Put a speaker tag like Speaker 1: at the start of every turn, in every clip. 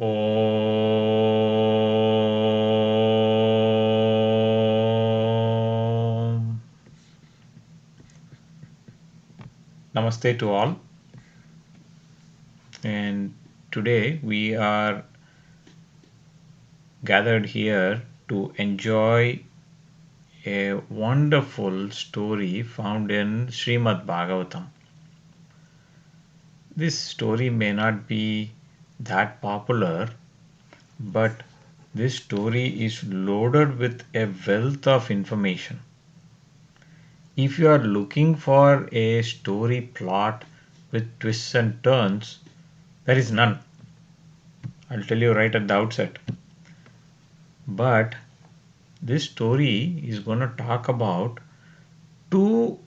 Speaker 1: Om. Namaste to all. And today we are gathered here to enjoy a wonderful story found in Srimad Bhagavatam. This story may not be that popular, but this story is loaded with a wealth of information. If you are looking for a story plot with twists and turns, there is none. I'll tell you right at the outset. But this story is going to talk about two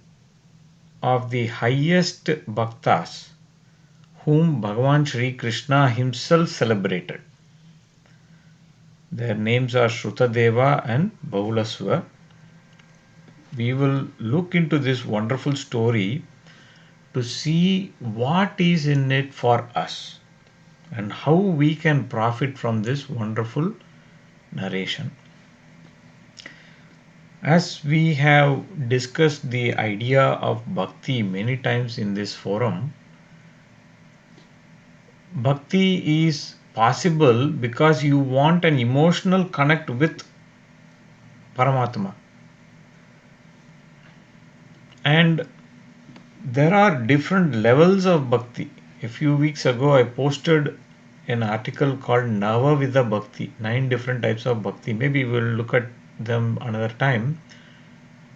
Speaker 1: of the highest Bhaktas whom Bhagavan Sri Krishna himself celebrated. Their names are Srutadeva and Bahulasva. We will look into this wonderful story to see what is in it for us and how we can profit from this wonderful narration. As we have discussed the idea of bhakti many times in this forum, bhakti is possible because you want an emotional connect with Paramatma. And there are different levels of bhakti. A few weeks ago, I posted an article called Navavida Bhakti, 9 different types of bhakti. Maybe we'll look at them another time.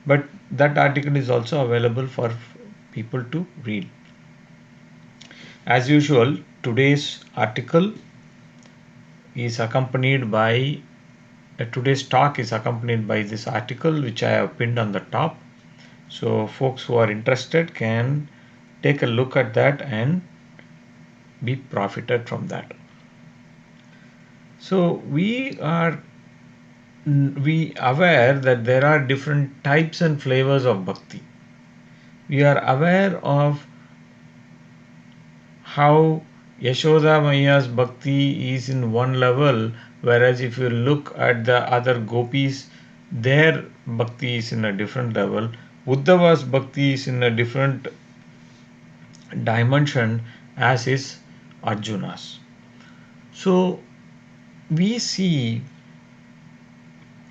Speaker 1: But that article is also available for people to read. As usual, today's article is accompanied by today's talk is accompanied by this article which I have pinned on the top. So folks who are interested can take a look at that and be profited from that. So we are aware that there are different types and flavors of bhakti. We are aware of how Yashoda Maiya's bhakti is in one level, whereas if you look at the other gopis, their bhakti is in a different level. Uddhava's bhakti is in a different dimension, as is Arjuna's. So we see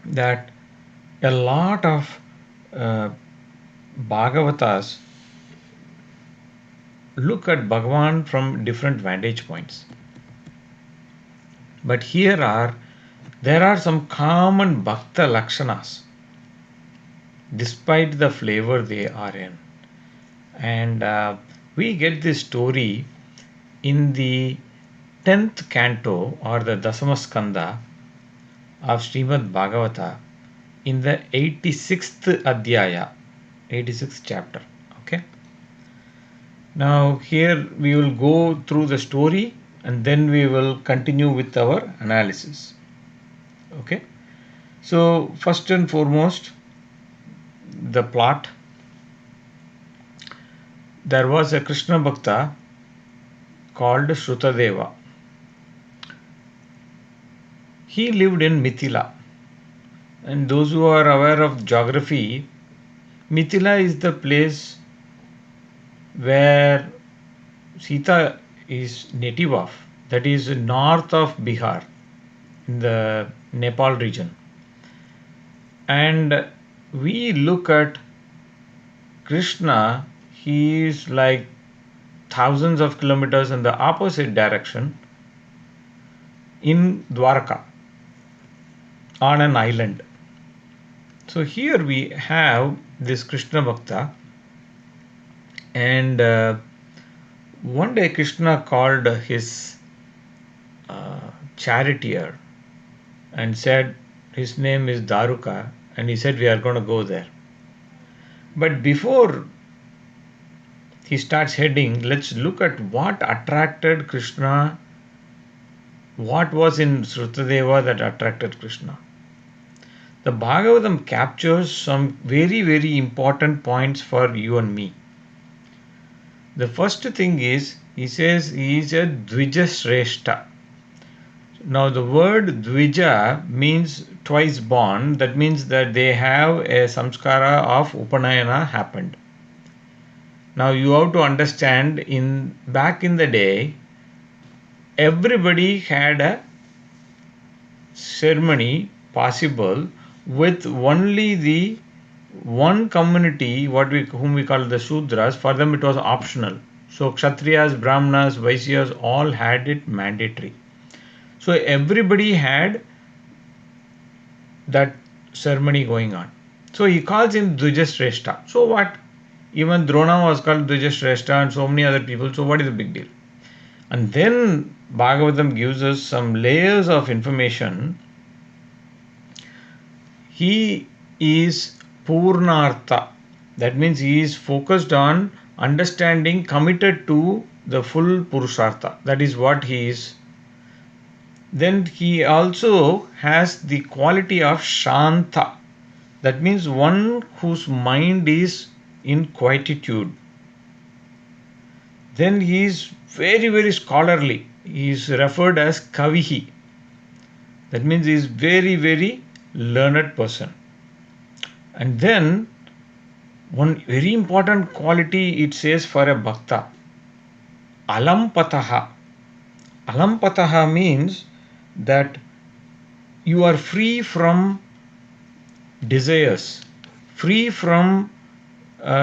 Speaker 1: that a lot of Bhagavatas look at Bhagavan from different vantage points. But there are some common Bhakta Lakshanas, despite the flavor they are in. And we get this story in the 10th canto or the Dasamaskanda of Srimad Bhagavata in the 86th Adhyaya, 86th chapter. Okay. Now here we will go through the story and then we will continue with our analysis. Okay. So first and foremost, the plot. There was a Krishna Bhakta called Srutadeva. He lived in Mithila. And those who are aware of geography, Mithila is the place where Sita is native of, that is north of Bihar in the Nepal region. And we look at Krishna, he is like thousands of kilometers in the opposite direction in Dwarka on an island. So here we have this Krishna Bhakta, and one day Krishna called his charioteer and said his name is Daruka, and he said we are going to go there. But before he starts heading, let's look at what attracted Krishna, what was in Srutadeva that attracted Krishna. The Bhagavatam captures some very, very important points for you and me. The first thing is, he says he is a Dvija Shrestha. Now the word Dvija means twice born. That means that they have a samskara of Upanayana happened. Now you have to understand, in back in the day, everybody had a ceremony possible with only the one community, whom we call the Shudras. For them it was optional. So Kshatriyas, Brahmanas, Vaishyas all had it mandatory. So everybody had that ceremony going on. So he calls him Dvijashrestha. So what? Even Drona was called Dvijashrestha and so many other people. So what is the big deal? And then Bhagavatam gives us some layers of information. He is Purnartha. That means he is focused on understanding, committed to the full Purushartha. That is what he is. Then he also has the quality of Shanta. That means one whose mind is in quietude. Then he is very, very scholarly. He is referred as Kavihi. That means he is very, very learned person. And then one very important quality it says for a Bhakta, Alampataha. Alampataha means that you are free from desires, free from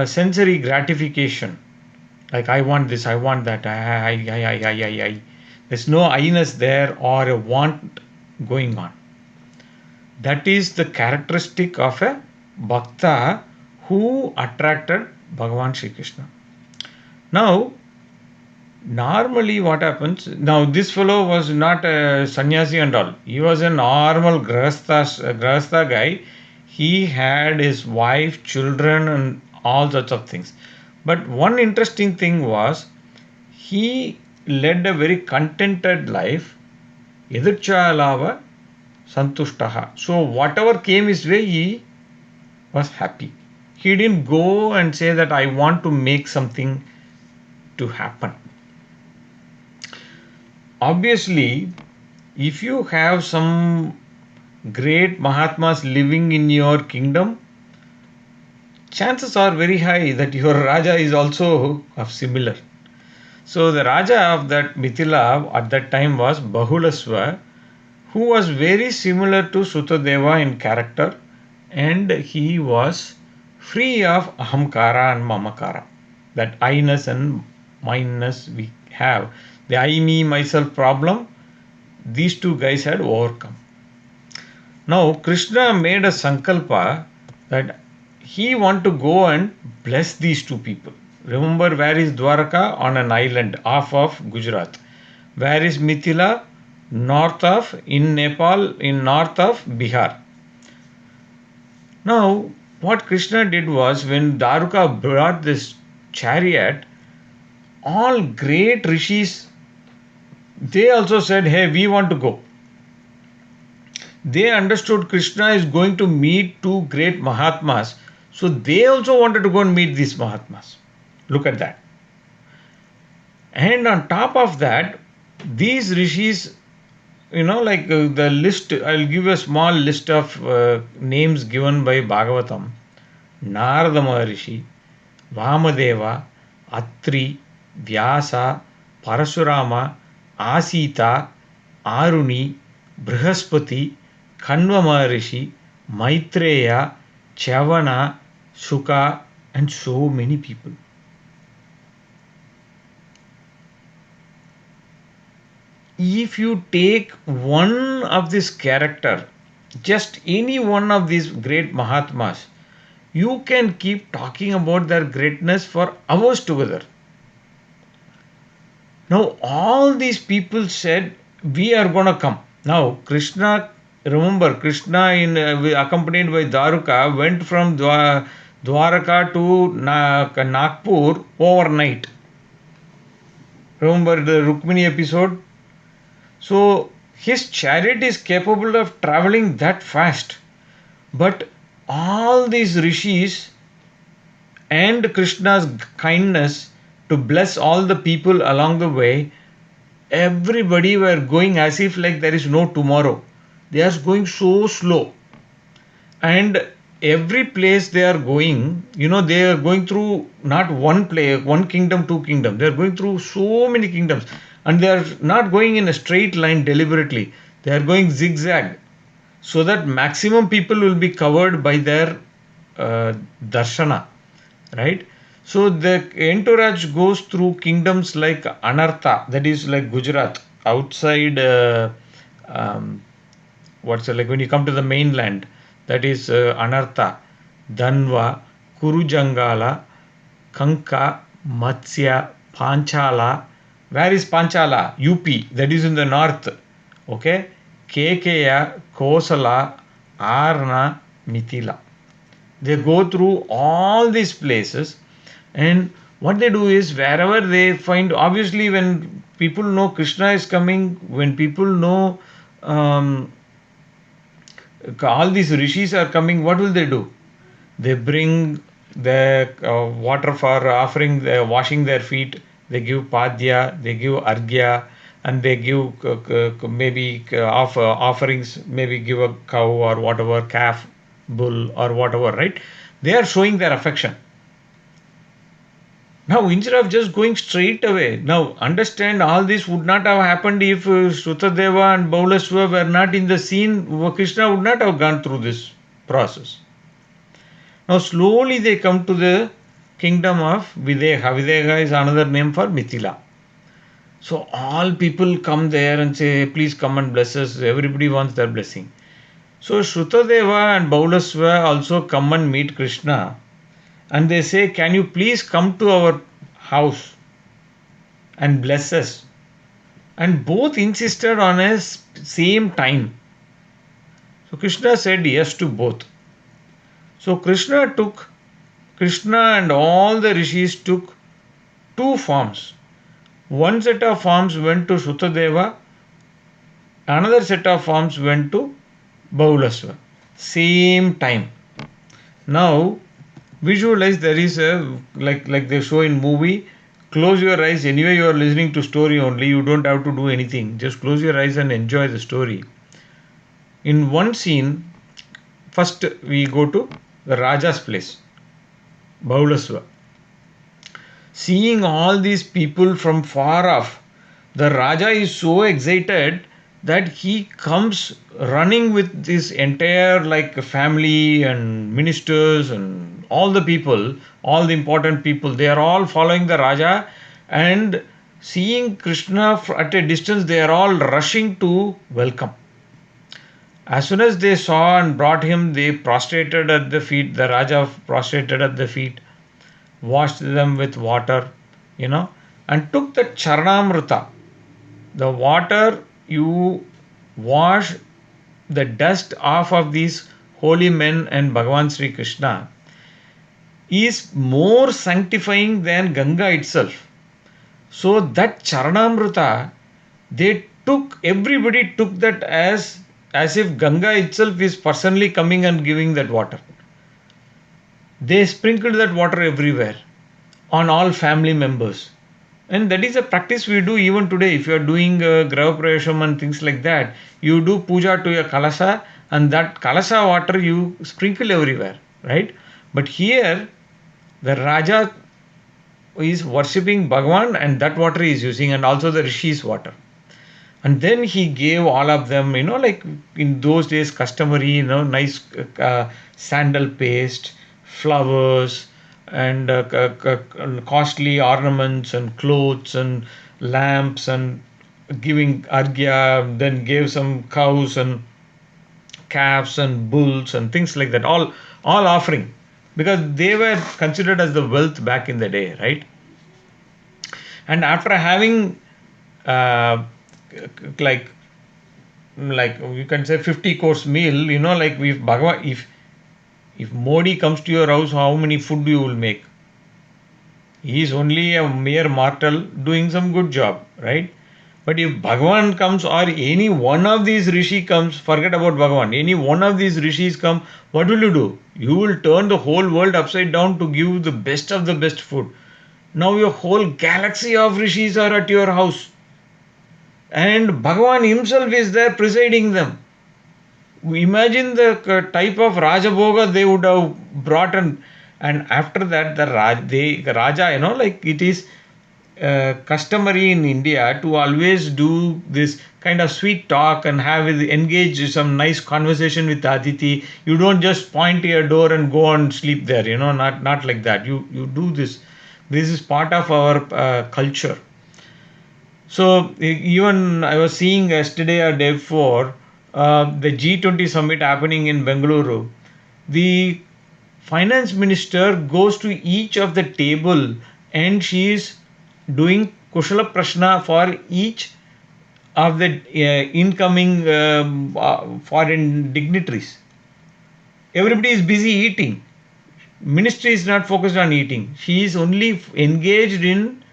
Speaker 1: sensory gratification. Like I want this, I want that, I. There's no I-ness there or a want going on. That is the characteristic of a Bhakta who attracted Bhagavan Sri Krishna. Now, normally what happens, now this fellow was not a sannyasi and all. He was a normal grahastha guy. He had his wife, children and all sorts of things. But one interesting thing was, he led a very contented life. Yadurchalava santushtaha. So whatever came his way, he was happy. He didn't go and say that I want to make something to happen. Obviously, if you have some great Mahatmas living in your kingdom, chances are very high that your Raja is also of similar. So the Raja of that Mithila at that time was Bahulasva, who was very similar to Srutadeva in character, and he was free of ahamkara and mamakara, that I-ness and mine-ness we have. The I, me, myself problem, these two guys had overcome. Now Krishna made a sankalpa that he want to go and bless these two people. Remember, where is Dwaraka? On an island off of Gujarat. Where is Mithila? North of, in Nepal, in north of Bihar. Now, what Krishna did was, when Daruka brought this chariot, all great rishis, they also said, hey, we want to go. They understood Krishna is going to meet two great Mahatmas, so they also wanted to go and meet these Mahatmas. Look at that. And on top of that, these rishis, like the list, I'll give a small list of names given by Bhagavatam. Narada Maharishi, Vamadeva, Atri, Vyasa, Parasurama, Asita, Aruni, Brihaspati, Kanva Maharishi, Maitreya, Chavana, Shuka, and so many people. If you take one of this character, just any one of these great Mahatmas, you can keep talking about their greatness for hours together. Now all these people said, we are going to come. Now Krishna, remember, Krishna accompanied by Daruka went from Dwaraka to Nagpur overnight. Remember the Rukmini episode? So his chariot is capable of traveling that fast. But all these rishis and Krishna's kindness to bless all the people along the way everybody were going as if like there is no tomorrow. They are going so slow. And every place they are going, they are going through not one place, one kingdom, two kingdom. They are going through so many kingdoms. And they are not going in a straight line deliberately. They are going zigzag so that maximum people will be covered by their darshana, right? So the entourage goes through kingdoms like Anartha, that is like Gujarat, outside um, what's it like when you come to the mainland, that is Anartha, Dhanva, Kurujangala, Kanka, Matsya, Panchala. Where is Panchala? UP, that is in the north. Okay, Kekeya, Kosala, Arna, Mithila. They go through all these places, and what they do is wherever they find, obviously, when people know Krishna is coming, when people know um, all these rishis are coming, what will they do? They bring the water for offering, the washing their feet. They give padya, they give argya, and they give maybe offerings, maybe give a cow or whatever, calf, bull or whatever, right? They are showing their affection. Now, instead of just going straight away, now understand all this would not have happened if Srutadeva and Bahulasva were not in the scene. Krishna would not have gone through this process. Now, slowly they come to the kingdom of Videha. Videha is another name for Mithila. So, all people come there and say, please come and bless us. Everybody wants their blessing. So, Srutadeva and Bahulasva also come and meet Krishna. And they say, can you please come to our house and bless us? And both insisted on a same time. So Krishna said yes to both. So Krishna and all the rishis took two forms. One set of forms went to Srutadeva, another set of forms went to Bahulasva. Same time. Now, visualize there is a like they show in movie. Close your eyes. Anyway, you are listening to story only. You don't have to do anything. Just close your eyes and enjoy the story. In one scene, first we go to the Raja's place, Bahulasva. Seeing all these people from far off, the Raja is so excited that he comes running with this entire like family and ministers and all the people, all the important people. They are all following the Raja, and seeing Krishna at a distance, they are all rushing to welcome. As soon as they saw and brought him, they prostrated at the feet. The Raja prostrated at the feet, washed them with water, and took the Charanamrita. The water you wash the dust off of these holy men and Bhagavan Sri Krishna is more sanctifying than Ganga itself. So that Charanamrita, everybody took that as if Ganga itself is personally coming and giving that water. They sprinkled that water everywhere on all family members. And that is a practice we do even today. If you are doing Grava Prayasham and things like that, you do puja to your Kalasha, and that Kalasha water you sprinkle everywhere, right? But here, the Raja is worshipping Bhagavan, and that water he is using, and also the Rishi's water. And then he gave all of them, like in those days customary, nice sandal paste, flowers, and costly ornaments and clothes and lamps, and giving argya, then gave some cows and calves and bulls and things like that, all offering, because they were considered as the wealth back in the day, right? And after having like you can say 50 course meal, like if Bhagavan, if Modi comes to your house, how many food you will make? He is only a mere mortal doing some good job, right? But if Bhagavan comes, or any one of these rishi comes, forget about Bhagavan, any one of these rishis come, what will you do? You will turn the whole world upside down to give the best of the best food. Now your whole galaxy of rishis are at your house. and Bhagavan himself is there presiding them. Imagine the type of Rajabhoga they would have brought, and after that the Raja, like it is customary in India to always do this kind of sweet talk and engage some nice conversation with Aditi. You don't just point to your door and go and sleep there. Not like that. You do this. This is part of our culture. So even I was seeing yesterday or day before the G20 summit happening in Bengaluru. The finance minister goes to each of the table and she is doing Kushala Prashna for each of the incoming foreign dignitaries. Everybody is busy eating. Ministry is not focused on eating. She is only engaged in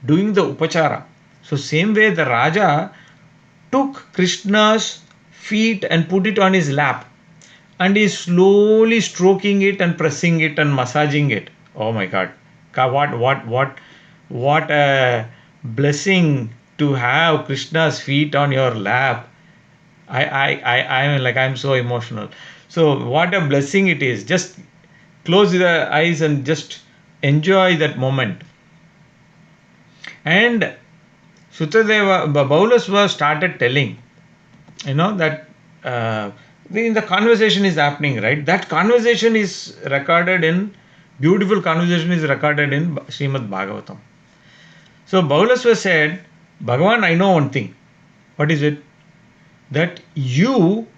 Speaker 1: doing the upachara. So same way the Raja took Krishna's feet and put it on his lap and is slowly stroking it and pressing it and massaging it. Oh my God. What a blessing to have Krishna's feet on your lap. I'm so emotional. So what a blessing it is. Just close your eyes and just enjoy that moment. And Srutadeva Bahulasva started telling, that the conversation is happening, right? That conversation is recorded in, beautiful conversation is recorded in Srimad Bhagavatam. So Bahulasva said, Bhagavan, I know one thing. What is it? That you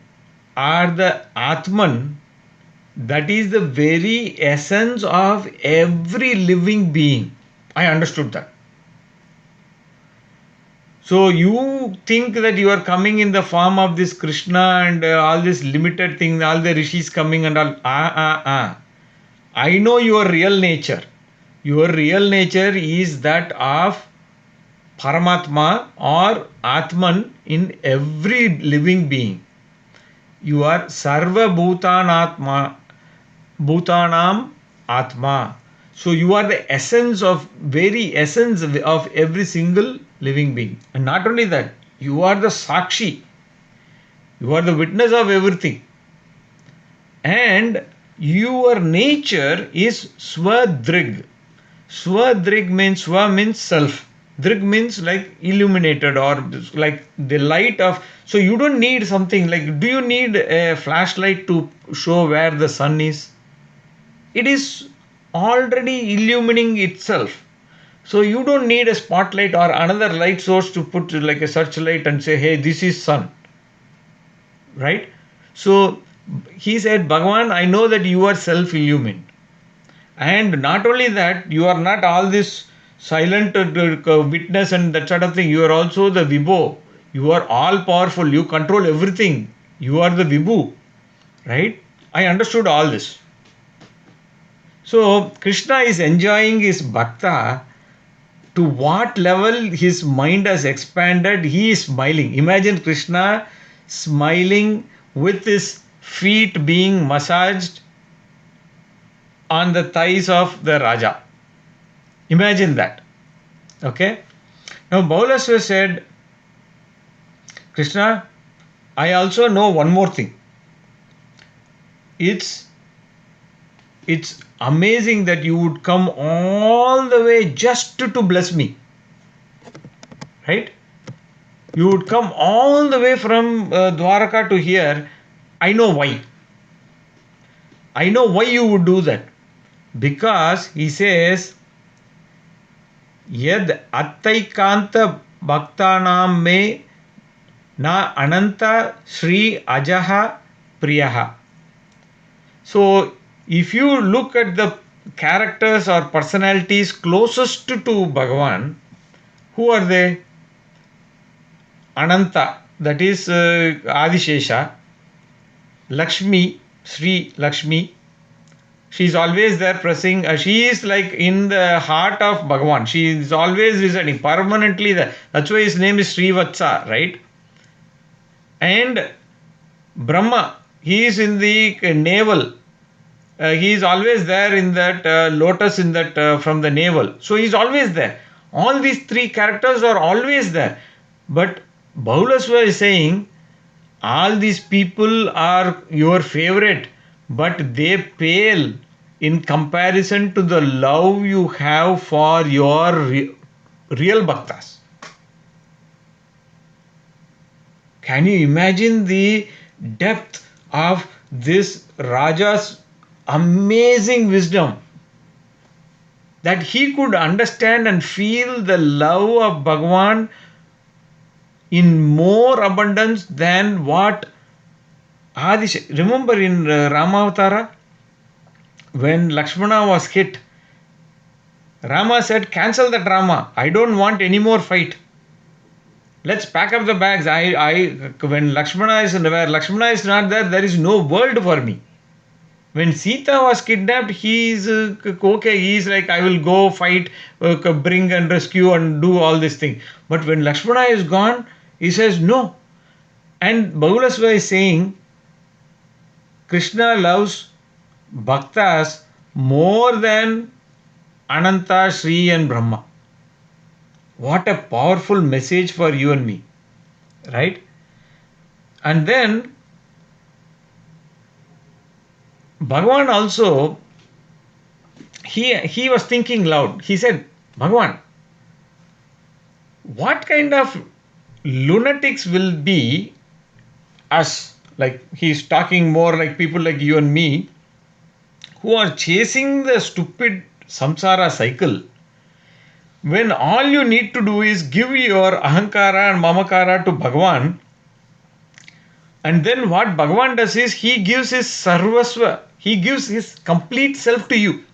Speaker 1: are the Atman, that is the very essence of every living being. I understood that. So you think that you are coming in the form of this Krishna and all this limited thing, all the rishis coming and all. I know your real nature. Your real nature is that of Paramatma or Atman in every living being. You are Sarva Bhutanatma, Bhutanam Atma. So you are the very essence of every single living being. And not only that, you are the Sakshi. You are the witness of everything. And your nature is Swadrig. Swadrig means self. Drig means like illuminated or like the light of. So you don't need something like, do you need a flashlight to show where the sun is? It is already illuminating itself. So you don't need a spotlight or another light source to put like a searchlight and say, hey, this is sun. Right? So he said, Bhagavan, I know that you are self-illumined. And not only that, you are not all this silent witness and that sort of thing. You are also the Vibho. You are all powerful. You control everything. You are the Vibhu. Right? I understood all this. So Krishna is enjoying his Bhakta. To what level his mind has expanded, he is smiling. Imagine Krishna smiling with his feet being massaged on the thighs of the Raja. Imagine that. Okay. Now Bahulasva said, Krishna, I also know one more thing. It's amazing that you would come all the way just to bless me. Right? You would come all the way from Dwaraka to here. I know why. I know why you would do that. Because he says, Yad Attaikanta Bhaktanam me na Ananta Sri Ajaha Priyaha. So if you look at the characters or personalities closest to Bhagavan, who are they? Ananta, that is Adishesha. Lakshmi, Sri Lakshmi. She is always there pressing. She is like in the heart of Bhagavan. She is always residing permanently there. That's why his name is Srivatsa, right? And Brahma, he is in the navel. He is always there in that lotus in that from the navel. So he is always there. All these three characters are always there. But Bahulasva is saying, all these people are your favorite, but they pale in comparison to the love you have for your real bhaktas. Can you imagine the depth of this Raja's amazing wisdom? That he could understand and feel the love of Bhagavan in more abundance than what Adish. Remember in Ramavatara, when Lakshmana was hit, Rama said, cancel the drama. I don't want any more fight. Let's pack up the bags. When Lakshmana is where Lakshmana is not there, there is no world for me. When Sita was kidnapped, he is okay. He is like, I will go fight, bring and rescue and do all this thing. But when Lakshmana is gone, he says no. And Bahulasva is saying, Krishna loves Bhaktas more than Ananta, Sri and Brahma. What a powerful message for you and me. Right? And then Bhagavan also, he was thinking loud. He said, Bhagavan, what kind of lunatics will be us? Like he's talking more like people like you and me who are chasing the stupid samsara cycle, when all you need to do is give your ahankara and mamakara to Bhagavan, and then what Bhagavan does is he gives his sarvasva, he gives his complete self to you.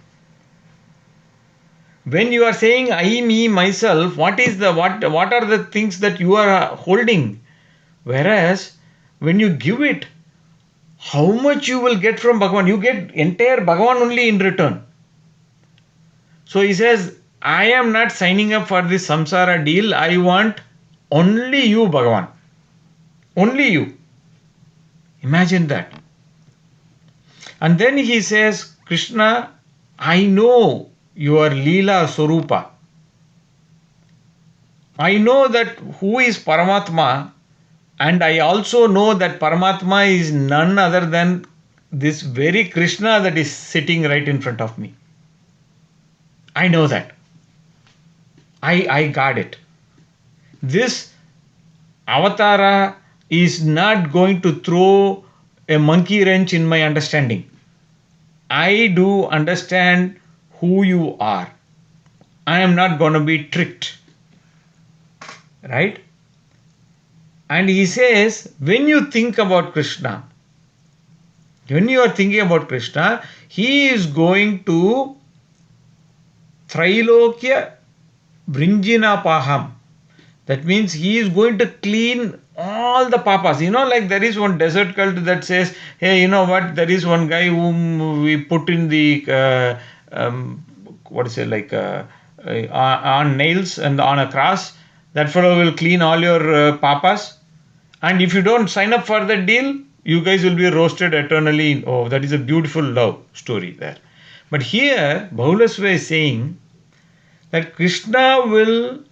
Speaker 1: When you are saying I, me, myself, what are the things that you are holding? Whereas when you give it, how much you will get from Bhagavan? You get entire Bhagavan only in return. So he says, I am not signing up for this samsara deal. I want only you, Bhagavan. Only you. Imagine that. And then he says, Krishna, I know your Leela Swarupa. I know that who is Paramatma, and I also know that Paramatma is none other than this very Krishna that is sitting right in front of me. I know that. I got it. This avatara is not going to throw a monkey wrench in my understanding. I do understand who you are. I am not going to be tricked. Right? And he says, when you think about Krishna, when you are thinking about Krishna, he is going to Trailokya Vrinjina Paham. That means he is going to clean all the papas. Like there is one desert cult that says, hey, you know what? There is one guy whom we put in the, on nails and on a cross. That fellow will clean all your papas. And if you don't sign up for that deal, you guys will be roasted eternally. Oh, that is a beautiful love story there. But here, Bahulasva is saying that Krishna will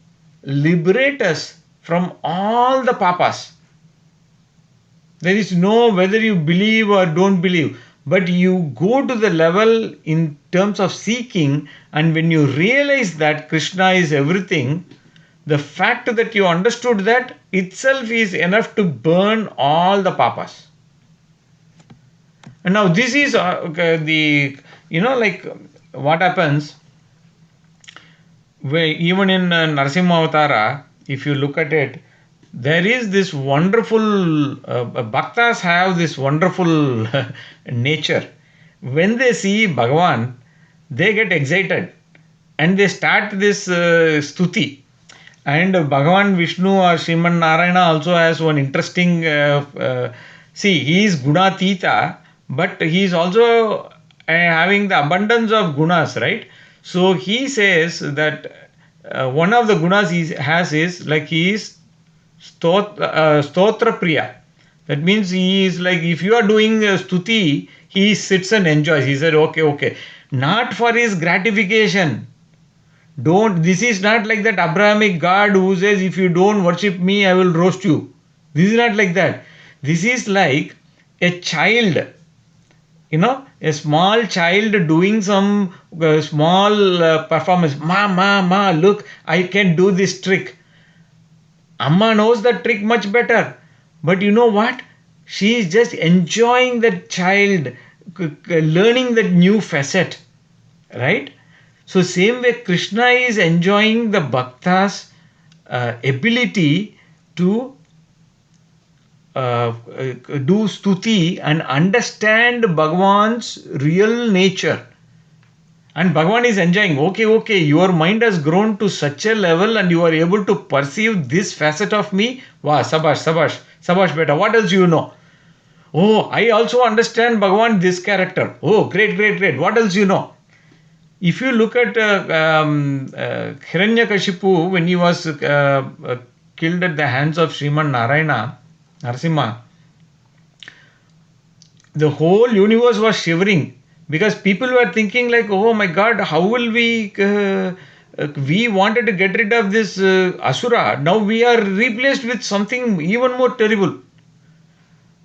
Speaker 1: liberate us from all the papas. There is no whether you believe or don't believe, but you go to the level in terms of seeking, and when you realize that Krishna is everything, the fact that you understood that itself is enough to burn all the papas. And now this is what happens where even in Narasimha Avatara, if you look at it, there is this wonderful, Bhaktas have this wonderful nature. When they see Bhagavan, they get excited and they start this stuti. And Bhagavan Vishnu or Sriman Narayana also has one interesting, he is Gunatita, but he is also having the abundance of gunas, right? So he says that one of the gunas he has is like he is Stotra Priya. That means he is like, if you are doing stuti, he sits and enjoys. He said, okay. Not for his gratification, Don't, this is not like that Abrahamic God who says, if you don't worship me, I will roast you. This is not like that. This is like a child, a small child doing some small performance. Ma, look, I can do this trick. Amma knows the trick much better. But you know what? She is just enjoying the child, learning that new facet, right? So same way Krishna is enjoying the Bhakta's ability to do stuti and understand Bhagavan's real nature. And Bhagavan is enjoying, okay, your mind has grown to such a level and you are able to perceive this facet of me. Wow, sabash beta. What else you know? Oh, I also understand Bhagavan, this character. Oh, great. What else you know? If you look at Hiranyakashipu, when he was killed at the hands of Sriman Narasimha, the whole universe was shivering because people were thinking like, oh my God, how will we wanted to get rid of this Asura. Now we are replaced with something even more terrible.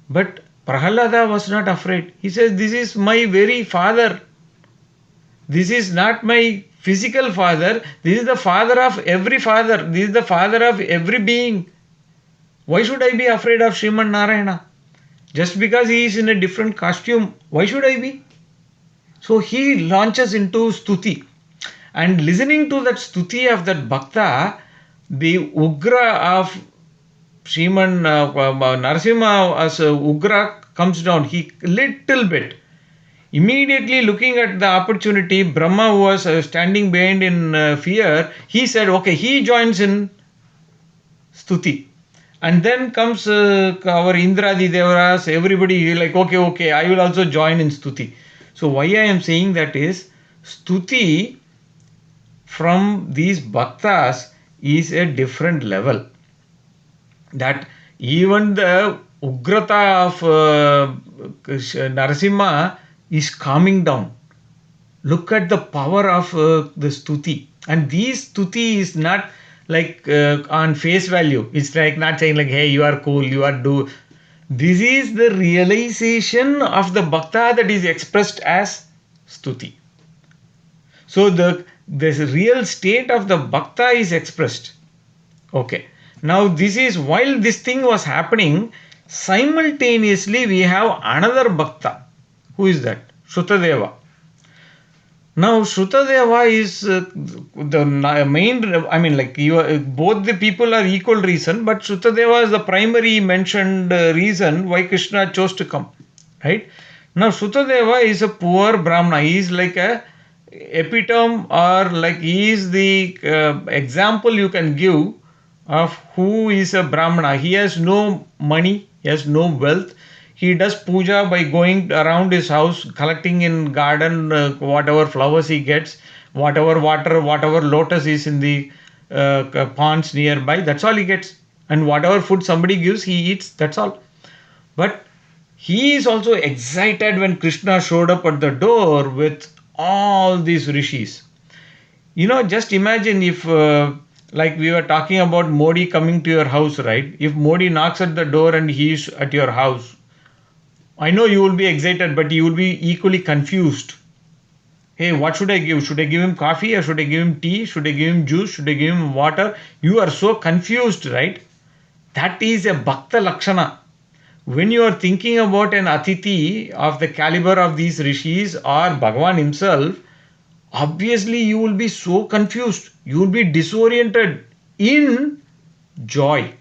Speaker 1: But Prahalada was not afraid. He says, this is my very father. This is not my physical father. This is the father of every father. This is the father of every being. Why should I be afraid of Sriman Narayana? Just because he is in a different costume, why should I be? So he launches into stuti. And listening to that stuti of that Bhakta, the Ugra of Sriman Narasimha as Ugra comes down. He little bit. Immediately looking at the opportunity, Brahma, who was standing behind in fear, he said, okay, he joins in stuti. And then comes our Indradi Devaras, everybody like, okay, I will also join in stuti. So why I am saying that is, stuti from these Bhaktas is a different level. That even the Ugrata of Narasimha is calming down. Look at the power of the stuti. And these stuti is not like on face value. It's like not saying like, hey, you are cool, you are do. This is the realization of the Bhakta that is expressed as stuti. So the real state of the Bhakta is expressed. Okay. Now this is, while this thing was happening, simultaneously we have another Bhakta. Who is that? Srutadeva. Now Srutadeva is the main, I mean like both the people are equal reason, but Srutadeva is the primary mentioned reason why Krishna chose to come. Right? Now Srutadeva is a poor Brahmana. He is like a epitome, or like he is the example you can give of who is a Brahmana. He has no money, he has no wealth. He does puja by going around his house, collecting in garden whatever flowers he gets, whatever water, whatever lotus is in the ponds nearby. That's all he gets. And whatever food somebody gives, he eats. That's all. But he is also excited when Krishna showed up at the door with all these rishis. Just imagine if like we were talking about Modi coming to your house, right? If Modi knocks at the door and he is at your house, I know you will be excited, but you will be equally confused. Hey, what should I give? Should I give him coffee, or should I give him tea? Should I give him juice? Should I give him water? You are so confused, right? That is a Bhakta Lakshana. When you are thinking about an Atiti of the caliber of these rishis or Bhagavan himself, obviously you will be so confused. You will be disoriented in joy.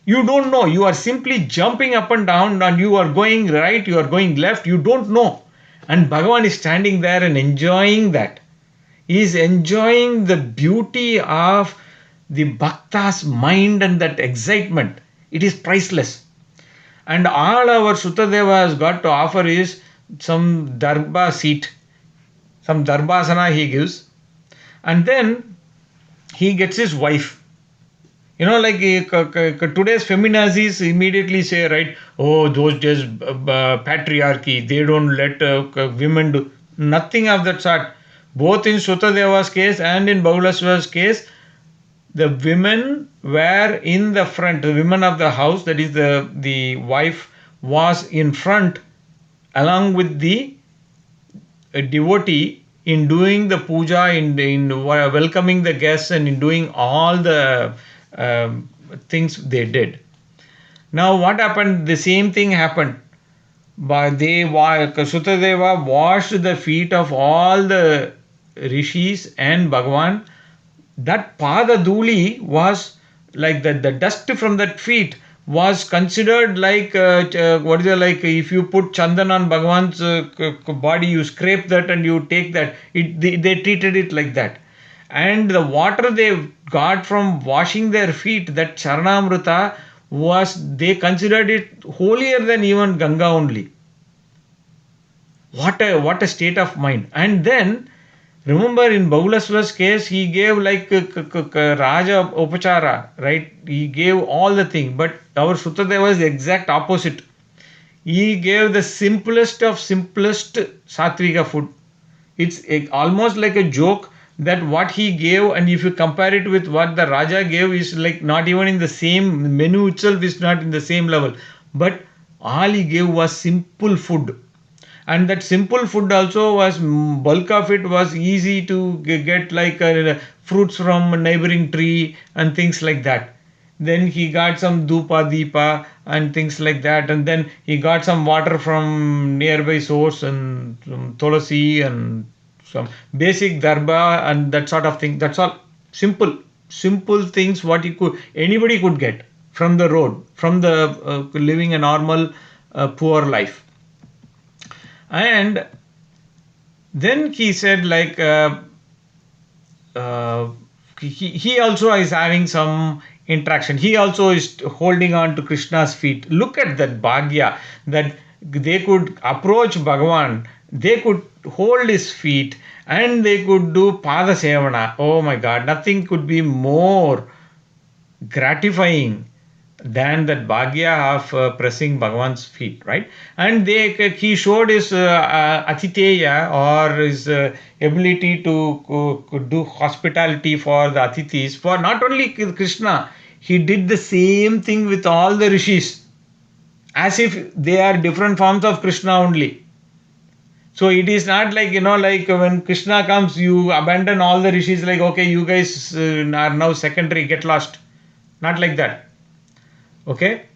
Speaker 1: You don't know. You are simply jumping up and down, and you are going right, you are going left. You don't know. And Bhagavan is standing there and enjoying that. He is enjoying the beauty of the Bhakta's mind and that excitement. It is priceless. And all our Srutadeva has got to offer is some darba seat, some darbasana he gives. And then he gets his wife. Like today's feminazis immediately say, right, oh, those days patriarchy, they don't let women do. Nothing of that sort. Both in Srutadeva's case and in Bahulasva's case, the women were in the front. The women of the house, that is the wife, was in front along with the devotee in doing the puja, in welcoming the guests, and in doing all the things they did. Now, what happened? The same thing happened. But Srutadeva washed the feet of all the rishis and Bhagavan. That pada duli was like the dust from that feet was considered like what is it, like if you put chandan on Bhagavan's body, you scrape that and you take that. They treated it like that. And the water they got from washing their feet, that Charanamrita, they considered it holier than even Ganga only. What a state of mind. And then remember, in Bahulasva's case, he gave like Raja Upachara, right? He gave all the thing. But our Srutadeva is the exact opposite. He gave the simplest of simplest Satvika food. It's almost like a joke that what he gave, and if you compare it with what the Raja gave, is like not even in the same menu itself, is not in the same level. But all he gave was simple food. And that simple food also was, bulk of it was easy to get, like fruits from a neighboring tree and things like that. Then he got some dupa deepa and things like that, and then he got some water from nearby source and some tulasi and some basic darba and that sort of thing. That's all simple things what anybody could get from the road, from the living a normal poor life. And then he said, like he also is having some interaction. He also is holding on to Krishna's feet. Look at that bhagya, that they could approach Bhagavan, they could hold his feet, and they could do pada sevana. Oh my God, nothing could be more gratifying than that bhagya of pressing Bhagavan's feet, right? And he showed his atiteya, or his ability to do hospitality for the atithis, for not only Krishna. He did the same thing with all the rishis, as if they are different forms of Krishna only. So it is not like, like when Krishna comes, you abandon all the rishis, like, okay, you guys are now secondary, get lost. Not like that. Okay.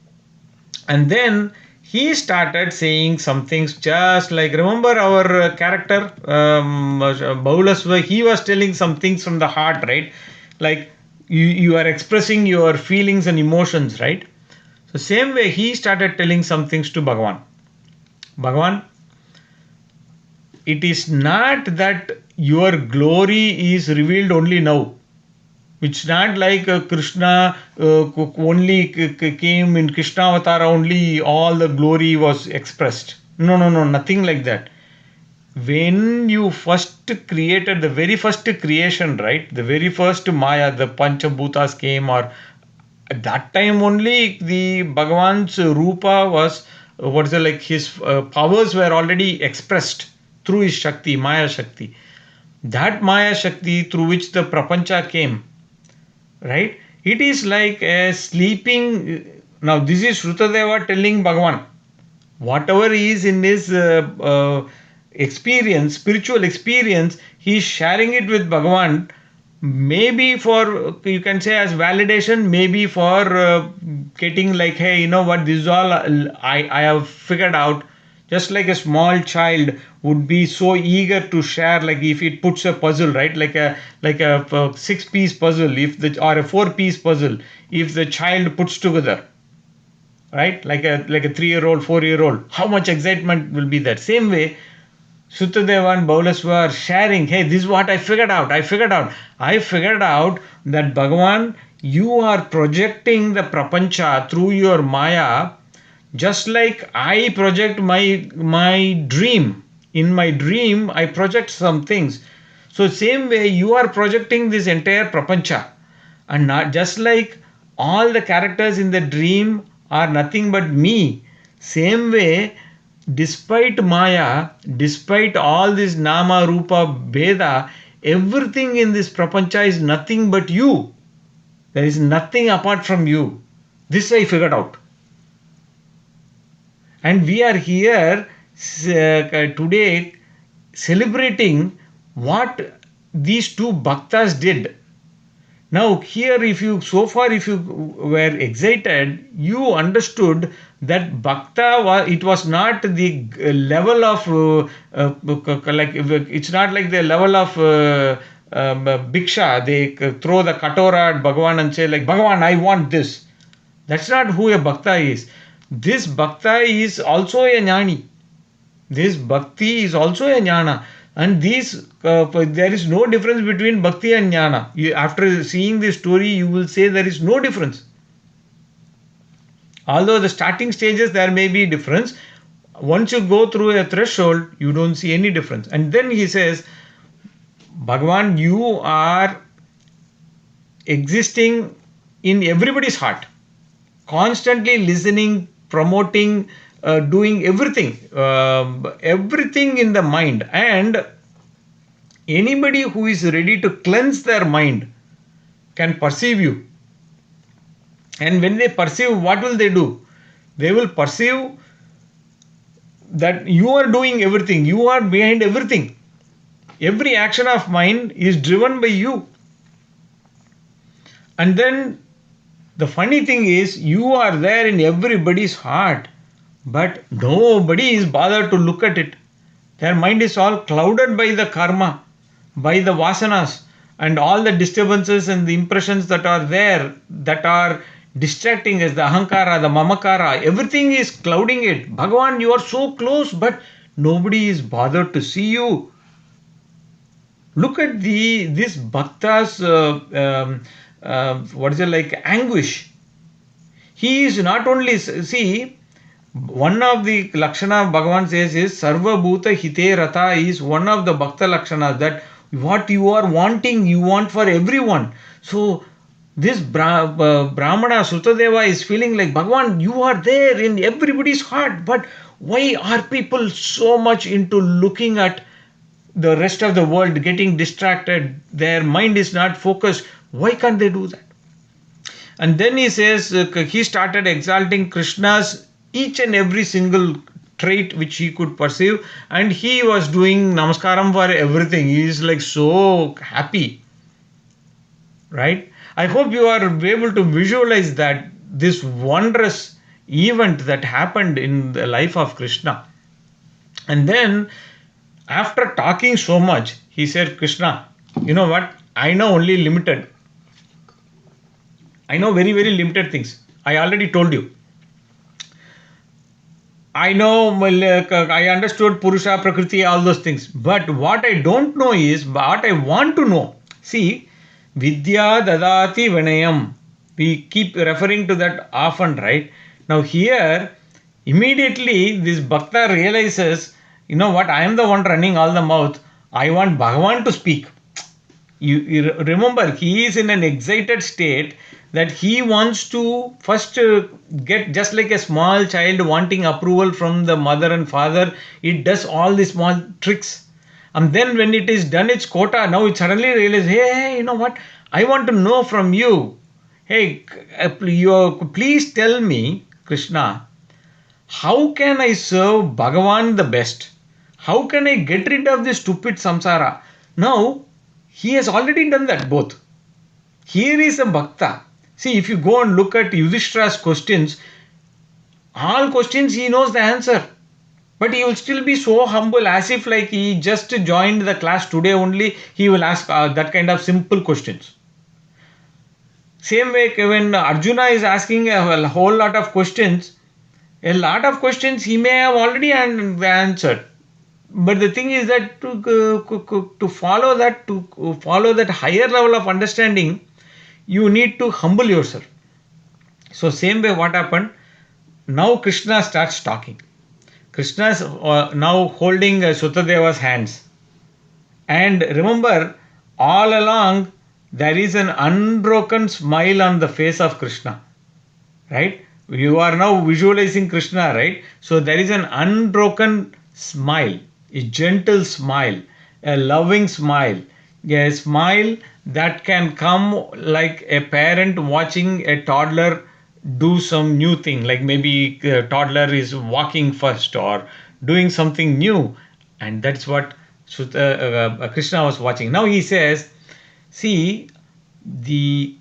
Speaker 1: And then he started saying some things, just like, remember our character, Bahulasva, he was telling some things from the heart, right? Like, you are expressing your feelings and emotions, right? So same way he started telling some things to Bhagavan. Bhagavan, it is not that your glory is revealed only now. It's not like Krishna only came in Krishna Avatara, only all the glory was expressed. No, nothing like that. When you first created, the very first creation, right? The very first Maya, the Panchabhutas came, or at that time only the Bhagavan's Rupa was, like his powers were already expressed through his Shakti, Maya Shakti. That Maya Shakti through which the Prapancha came, right? It is like a sleeping. Now, this is Srutadeva telling Bhagavan. Whatever is in his experience, spiritual experience, he is sharing it with Bhagavan. Maybe for, you can say, as validation, maybe for getting like, hey, you know what, this is all I have figured out. Just like a small child would be so eager to share, like if it puts a puzzle, right? Like a 6-piece puzzle, or a 4-piece puzzle, if the child puts together, right? Like a 3-year-old, 4-year-old, how much excitement will be there? Same way, Srutadeva and Bahulasva are sharing, hey, this is what I figured out. I figured out that Bhagavan, you are projecting the prapancha through your Maya, just like I project my dream. In my dream, I project some things. So same way, you are projecting this entire prapancha. And not just like all the characters in the dream are nothing but me. Same way, despite Maya, despite all this Nama, Rupa, Veda, everything in this prapancha is nothing but you. There is nothing apart from you. This I figured out. And we are here today celebrating what these two Bhaktas did. Now here, if you were excited, you understood that Bhakta it was not the level of like, it's not like the level of Bhiksha. They throw the katora at Bhagavan and say like, Bhagavan, I want this. That's not who a Bhakta is. This Bhakta is also a Jnani. This Bhakti is also a Jnana. And there is no difference between Bhakti and Jnana. After seeing this story, you will say there is no difference. Although the starting stages there may be difference, once you go through a threshold, you don't see any difference. And then he says, Bhagavan, you are existing in everybody's heart, constantly listening, promoting, doing everything, everything in the mind. And anybody who is ready to cleanse their mind can perceive you. And when they perceive, what will they do? They will perceive that you are doing everything, you are behind everything. Every action of mine is driven by you. And then the funny thing is, you are there in everybody's heart, but nobody is bothered to look at it. Their mind is all clouded by the karma, by the vasanas, and all the disturbances and the impressions that are there, that are distracting us, the ahankara, the mamakara, everything is clouding it. Bhagavan, you are so close, but nobody is bothered to see you. Look at this Bhakta's anguish. He is not only, see, one of the Lakshana Bhagavan says is Sarva Bhuta Hite Rata is one of the Bhakta Lakshanas, that what you are wanting, you want for everyone. So this Brahmana Srutadeva is feeling like, Bhagavan, you are there in everybody's heart, but why are people so much into looking at the rest of the world, getting distracted? Their mind is not focused. Why can't they do that? And then he says, he started exalting Krishna's each and every single trait which he could perceive, and he was doing namaskaram for everything. He is like so happy, right? I hope you are able to visualize that, this wondrous event that happened in the life of Krishna. And then after talking so much, he said, Krishna, you know what? I know only limited. I know very, very limited things. I already told you. I know, I understood Purusha, Prakriti, all those things. But what I don't know is what I want to know. See, Vidya Dadati Vinayam. We keep referring to that often, right? Now here, immediately this Bhakta realizes, you know what, I am the one running all the mouth. I want Bhagavan to speak. You remember, he is in an excited state that he wants to first get, just like a small child wanting approval from the mother and father. It does all the small tricks. And then when it is done its quota, now it suddenly realizes, hey, you know what? I want to know from you. Hey, please tell me, Krishna, how can I serve Bhagavan the best? How can I get rid of this stupid samsara? Now, he has already done that both. Here is a Bhakta. See, if you go and look at Yudhishthira's questions, all questions he knows the answer. But he will still be so humble, as if like he just joined the class today only, he will ask that kind of simple questions. Same way when Arjuna is asking a whole lot of questions, he may have already answered. But the thing is that to follow that higher level of understanding, you need to humble yourself. So same way what happened, now Krishna starts talking. Krishna is now holding Srutadeva's hands. And remember, all along there is an unbroken smile on the face of Krishna. Right? You are now visualizing Krishna, right? So there is an unbroken smile, a gentle smile, a loving smile, a smile that can come like a parent watching a toddler do some new thing, like maybe a toddler is walking first or doing something new, and that's what Krishna was watching. Now he says, see, the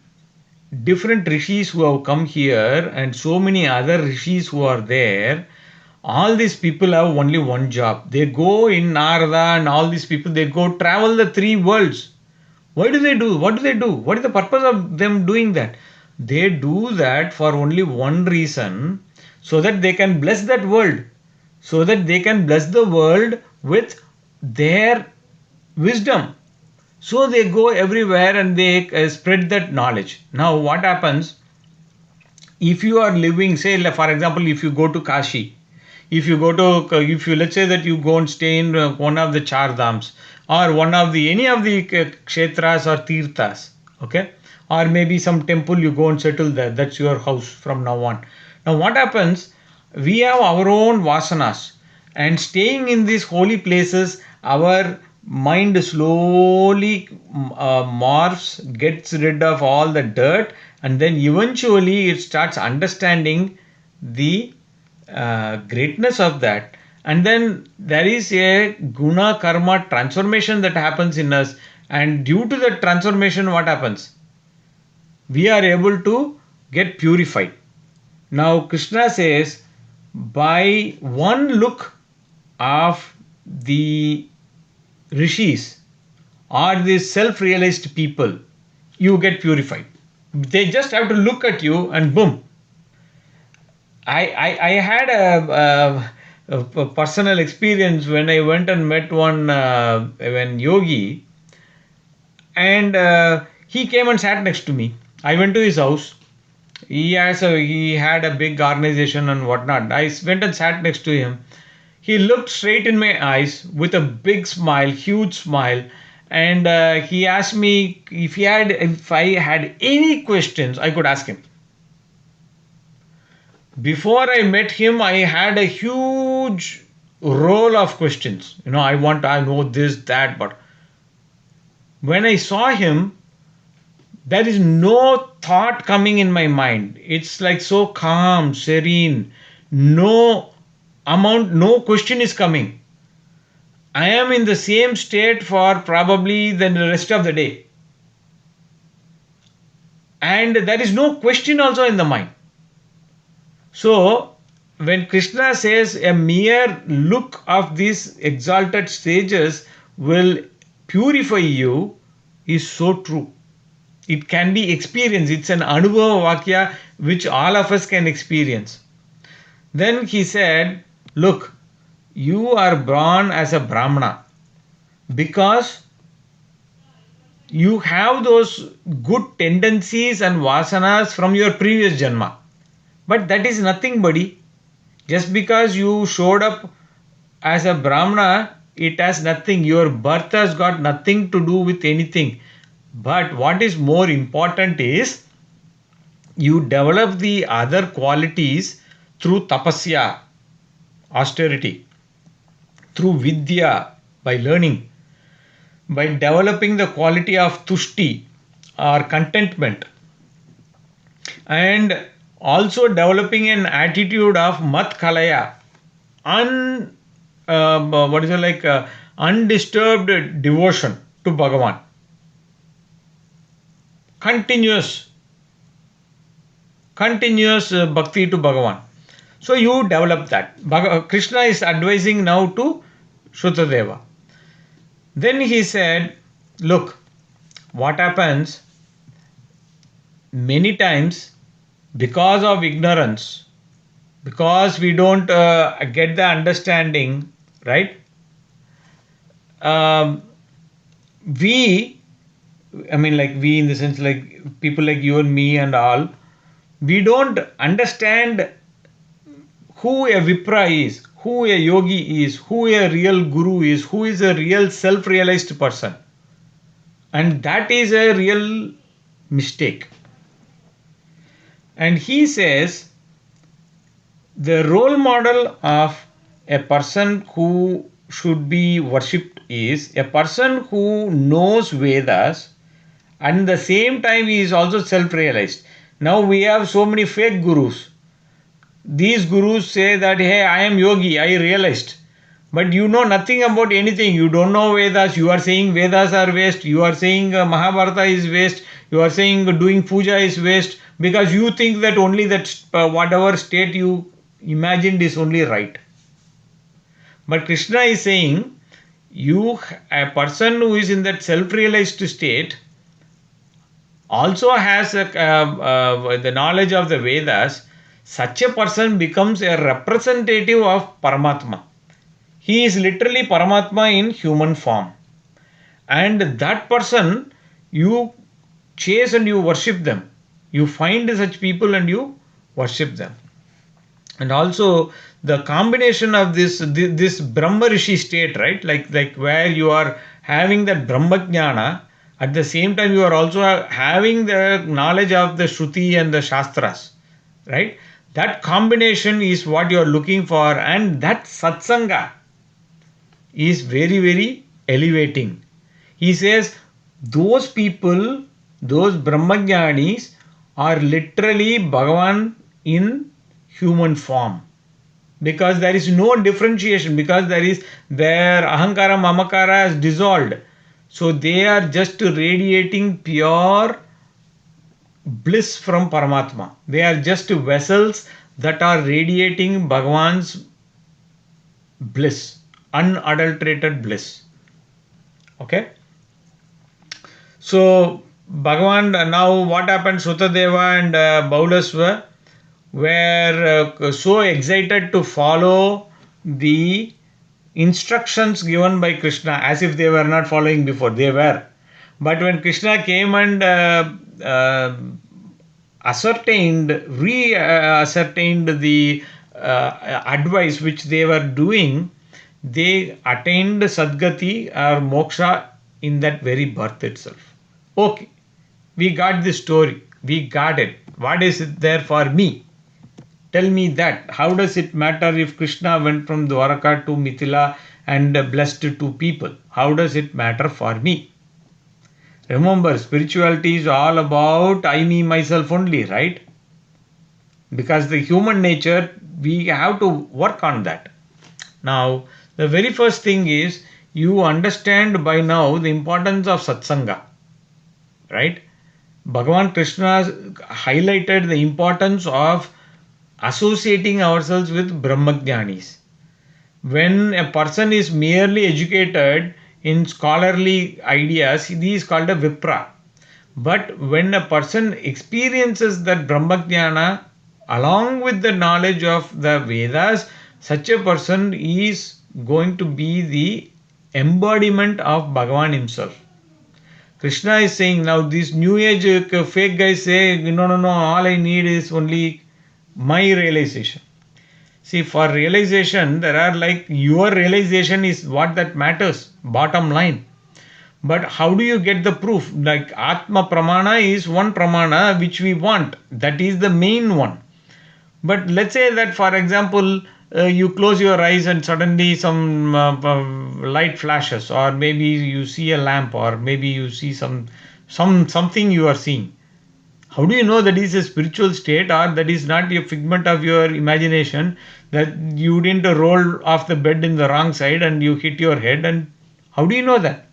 Speaker 1: different rishis who have come here and so many other rishis who are there, all these people have only one job. They go in Narada and all these people, they go travel the three worlds. Why do they do? What do they do? What is the purpose of them doing that? They do that for only one reason, so that they can bless that world, so that they can bless the world with their wisdom. So they go everywhere and they spread that knowledge. Now, what happens if you are living, say, for example, if you go to Kashi, if you go to, if you let's say that you go and stay in one of the Char Dhams or one of the any of the kshetras or tirthas, okay, or maybe some temple you go and settle there. That's your house from now on. Now, what happens? We have our own vasanas, and staying in these holy places, our mind slowly morphs, gets rid of all the dirt, and then eventually it starts understanding the greatness of that. And then there is a guna karma transformation that happens in us, and due to the transformation, what happens? We are able to get purified. Now, Krishna says, by one look of the rishis or the self realized people, you get purified. They just have to look at you and boom. I had a personal experience when I went and met one yogi, and he came and sat next to me. I went to his house. He had a big organization and whatnot. I went and sat next to him. He looked straight in my eyes with a big smile, huge smile, and he asked me if I had any questions I could ask him. Before I met him, I had a huge roll of questions. I know this, that, but when I saw him, there is no thought coming in my mind. It's like so calm, serene. No question is coming. I am in the same state for probably the rest of the day. And there is no question also in the mind. So, when Krishna says a mere look of these exalted stages will purify you, is so true. It can be experienced. It's an anubhava vakya which all of us can experience. Then he said, look, you are born as a Brahmana because you have those good tendencies and vasanas from your previous janma. But that is nothing, buddy. Just because you showed up as a Brahmana, it has nothing. Your birth has got nothing to do with anything. But what is more important is you develop the other qualities through tapasya, austerity, through vidya, by learning, by developing the quality of tushti or contentment, and also developing an attitude of mat kalaya, undisturbed devotion to Bhagavan, continuous bhakti to Bhagavan. So you develop that. Krishna is advising now to Srutadeva. Then he said, look, what happens many times, because of ignorance, because we don't get the understanding, right? We in the sense, like people like you and me and all, we don't understand who a Vipra is, who a yogi is, who a real guru is, who is a real self realized person. And that is a real mistake. And he says, The role model of a person who should be worshipped is a person who knows Vedas and at the same time he is also self-realized. Now we have so many fake gurus. These gurus say that, hey, I am yogi, I realized. But you know nothing about anything. You don't know Vedas. You are saying Vedas are waste. You are saying Mahabharata is waste. You are saying doing puja is waste because you think that only that whatever state you imagined is only right. But Krishna is saying, a person who is in that self-realized state, also has the knowledge of the Vedas. Such a person becomes a representative of Paramatma. He is literally Paramatma in human form. And that person, you chase and you worship them. You find such people and you worship them. And also the combination of this Brahma Rishi state, right? Like where you are having that Brahma Jnana, at the same time you are also having the knowledge of the Shruti and the Shastras, right? That combination is what you are looking for, and that satsanga is very, very elevating. He says those people, those Brahmajnanis are literally Bhagavan in human form. Because there is no differentiation, because their ahankara mamakara has dissolved. So they are just radiating pure bliss from Paramatma. They are just vessels that are radiating Bhagavan's bliss, unadulterated bliss. Okay? So Bhagavan, now what happened? Srutadeva and Bahulasva were so excited to follow the instructions given by Krishna, as if they were not following before. They were. But when Krishna came and reascertained the advice which they were doing, they attained Sadgati or Moksha in that very birth itself. Okay, we got the story. We got it. What is it there for me? Tell me that. How does it matter if Krishna went from Dwaraka to Mithila and blessed two people? How does it matter for me? Remember, spirituality is all about I, me, myself only, right? Because the human nature, we have to work on that. Now, the very first thing is you understand by now the importance of satsanga, right? Bhagavan Krishna highlighted the importance of associating ourselves with Brahmajnanis. When a person is merely educated in scholarly ideas, he is called a Vipra. But when a person experiences that Brahmajnana along with the knowledge of the Vedas, such a person is going to be the embodiment of Bhagavan himself. Krishna is saying now these new age fake guys say, no, all I need is only my realization. See, for realization, there are like your realization is what that matters, bottom line. But how do you get the proof? Like Atma Pramana is one Pramana which we want. That is the main one. But let's say that, for example, you close your eyes and suddenly some light flashes, or maybe you see a lamp, or maybe you see something you are seeing. How do you know that is a spiritual state, or that is not a figment of your imagination, that you didn't roll off the bed in the wrong side and you hit your head? And how do you know that?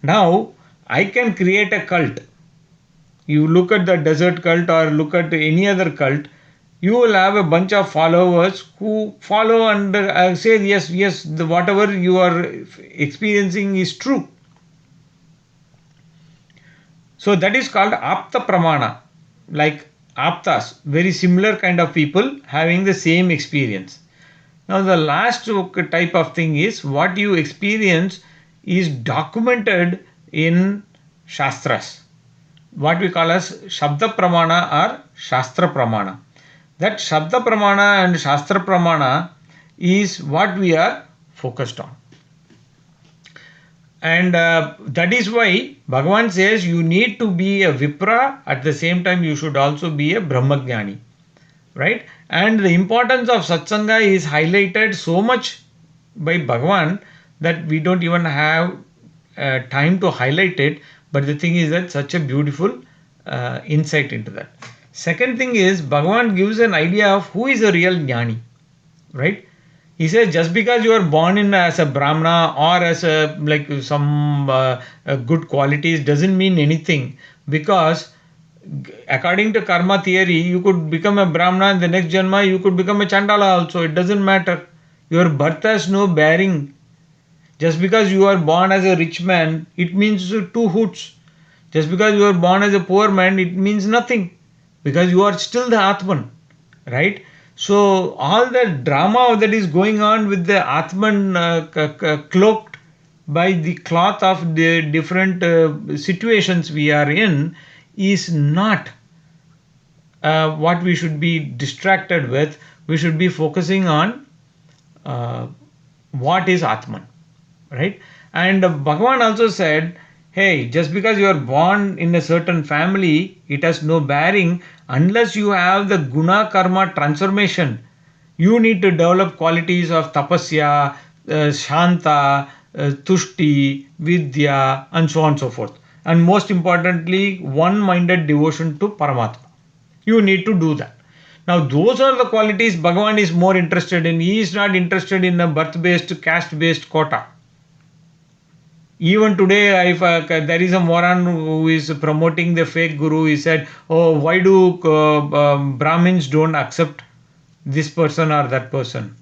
Speaker 1: Now, I can create a cult. You look at the desert cult or look at any other cult, you will have a bunch of followers who follow and say, yes, whatever you are experiencing is true. So that is called Apta Pramana, like Aptas, very similar kind of people having the same experience. Now the last type of thing is what you experience is documented in Shastras, what we call as Shabda Pramana or Shastra Pramana. That Shabda Pramana and Shastra Pramana is what we are focused on. And that is why Bhagavan says you need to be a Vipra, at the same time you should also be a Brahmajnani. right? And the importance of satsanga is highlighted so much by Bhagavan that we don't even have time to highlight it. But the thing is that such a beautiful insight into that. Second thing is Bhagavan gives an idea of who is a real jnani, right? He says just because you are born in as a brahmana or as a like some good qualities doesn't mean anything, because according to karma theory you could become a brahmana in the next janma, you could become a chandala also, it doesn't matter. Your birth has no bearing. Just because you are born as a rich man, it means two hoots. Just because you are born as a poor man, it means nothing, because you are still the Atman, right? So all the drama that is going on with the Atman cloaked by the cloth of the different situations we are in is not what we should be distracted with. We should be focusing on uh, what is Atman, right? And Bhagavan also said, hey, just because you are born in a certain family, it has no bearing unless you have the guna karma transformation. You need to develop qualities of tapasya, shanta, tushti, vidya, and so on and so forth. And most importantly, one minded devotion to Paramatma. You need to do that. Now, those are the qualities Bhagavan is more interested in. He is not interested in a birth based, caste based quota. Even today, if there is a moron who is promoting the fake guru, he said, "Oh, why do Brahmins don't accept this person or that person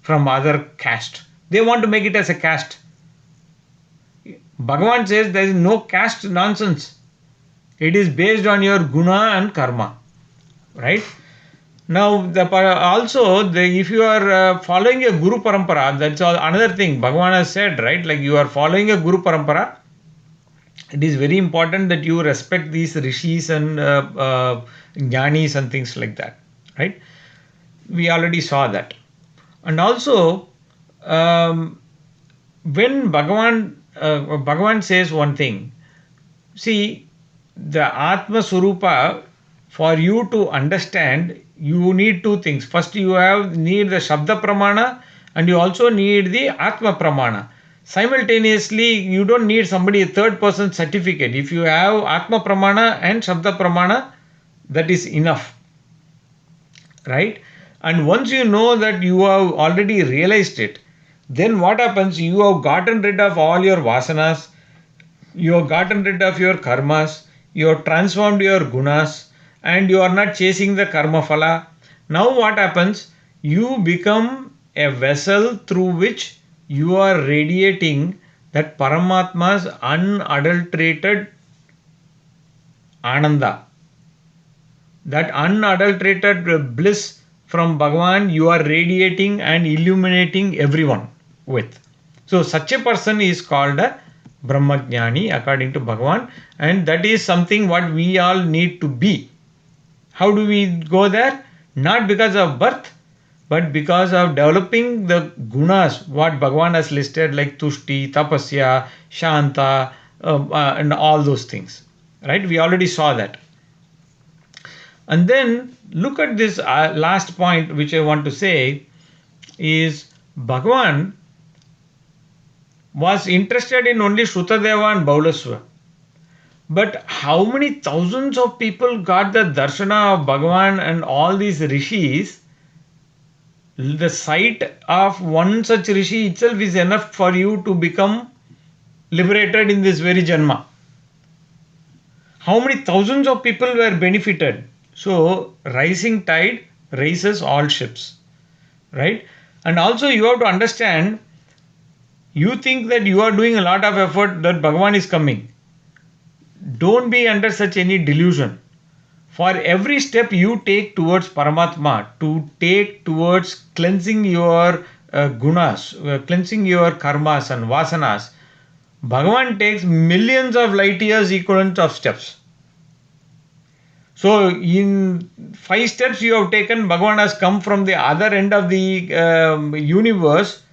Speaker 1: from other caste? They want to make it as a caste." Bhagavan says there is no caste nonsense. It is based on your guna and karma, right? Now, if you are following a guru parampara, that's another thing. Bhagavan has said, right? Like you are following a guru parampara, it is very important that you respect these rishis and jnanis and things like that, right? We already saw that. And also, um, when Bhagavan says one thing, see, the Atma Surupa, for you to understand, you need two things. First, you need the Shabda Pramana, and you also need the Atma Pramana. Simultaneously, you don't need somebody a third person certificate. If you have Atma Pramana and Shabda Pramana, that is enough, right? And once you know that you have already realized it, then what happens? You have gotten rid of all your vasanas, you have gotten rid of your karmas, you have transformed your gunas, and you are not chasing the karma phala. Now what happens? You become a vessel through which you are radiating that Paramatma's unadulterated ananda, that unadulterated bliss from Bhagavan you are radiating and illuminating everyone with. So such a person is called a Brahmajnani according to Bhagavan, and that is something what we all need to be. How do we go there? Not because of birth, but because of developing the gunas what Bhagavan has listed, like tushti, tapasya, shanta, and all those things. Right? We already saw that. And then look at this last point which I want to say is Bhagavan was interested in only Srutadeva and Bahulasva. But how many thousands of people got the darshana of Bhagavan and all these rishis? The sight of one such rishi itself is enough for you to become liberated in this very janma. How many thousands of people were benefited? So, rising tide raises all ships, right? And also, you have to understand, you think that you are doing a lot of effort that Bhagavan is coming. Don't be under such any delusion. For every step you take towards Paramatma, to take towards cleansing your gunas, cleansing your karmas and vasanas, Bhagavan takes millions of light years equivalent of steps. So, in 5 steps you have taken, Bhagavan has come from the other end of the universe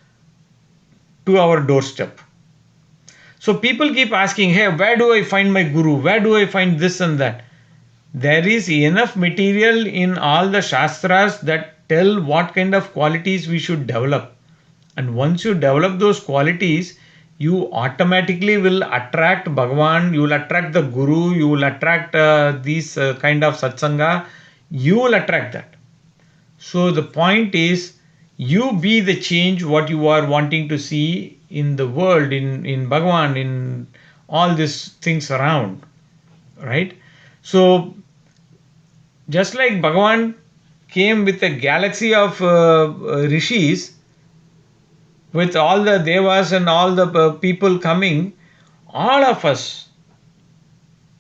Speaker 1: to our doorstep. So, people keep asking, hey, where do I find my guru? Where do I find this and that? There is enough material in all the Shastras that tell what kind of qualities we should develop. And once you develop those qualities, you automatically will attract Bhagavan, you will attract the Guru, you will attract these kind of satsanga, you will attract that. So the point is, you be the change what you are wanting to see in the world, in Bhagavan, in all these things around, right? So just like Bhagavan came with a galaxy of rishis, with all the devas and all the people coming, all of us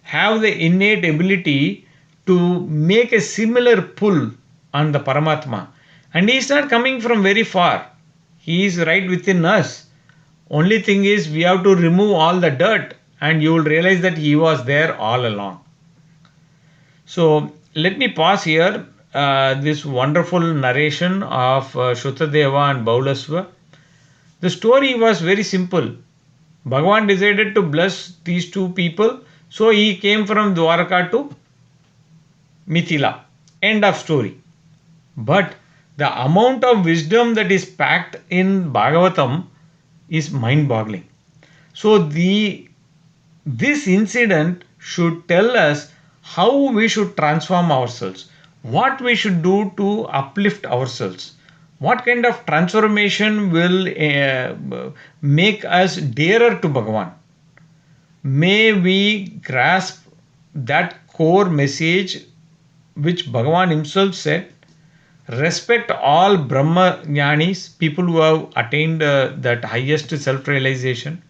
Speaker 1: have the innate ability to make a similar pull on the Paramatma. And he is not coming from very far. He is right within us. Only thing is we have to remove all the dirt and you will realize that he was there all along. So let me pause here. This wonderful narration of Srutadeva and Bahulasva. The story was very simple. Bhagavan decided to bless these two people, so he came from Dwarka to Mithila. End of story. But the amount of wisdom that is packed in Bhagavatam is mind boggling. So this incident should tell us how we should transform ourselves, what we should do to uplift ourselves, what kind of transformation will make us dearer to Bhagavan. May we grasp that core message which Bhagavan himself said. Respect all Brahma Jnanis, people who have attained that highest self realization,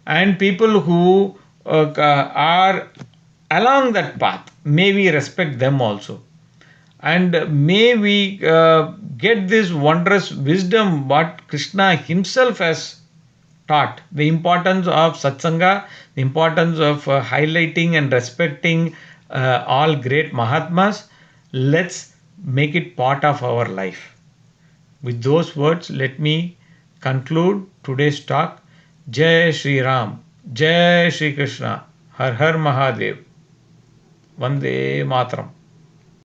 Speaker 1: and people who are along that path. May we respect them also. And may we get this wondrous wisdom what Krishna himself has taught, the importance of satsanga, the importance of highlighting and respecting all great Mahatmas. Let's make it part of our life. With those words, let me conclude today's talk. Jai Shri Ram, Jai Shri Krishna, Har Har Mahadev, Vande Matram.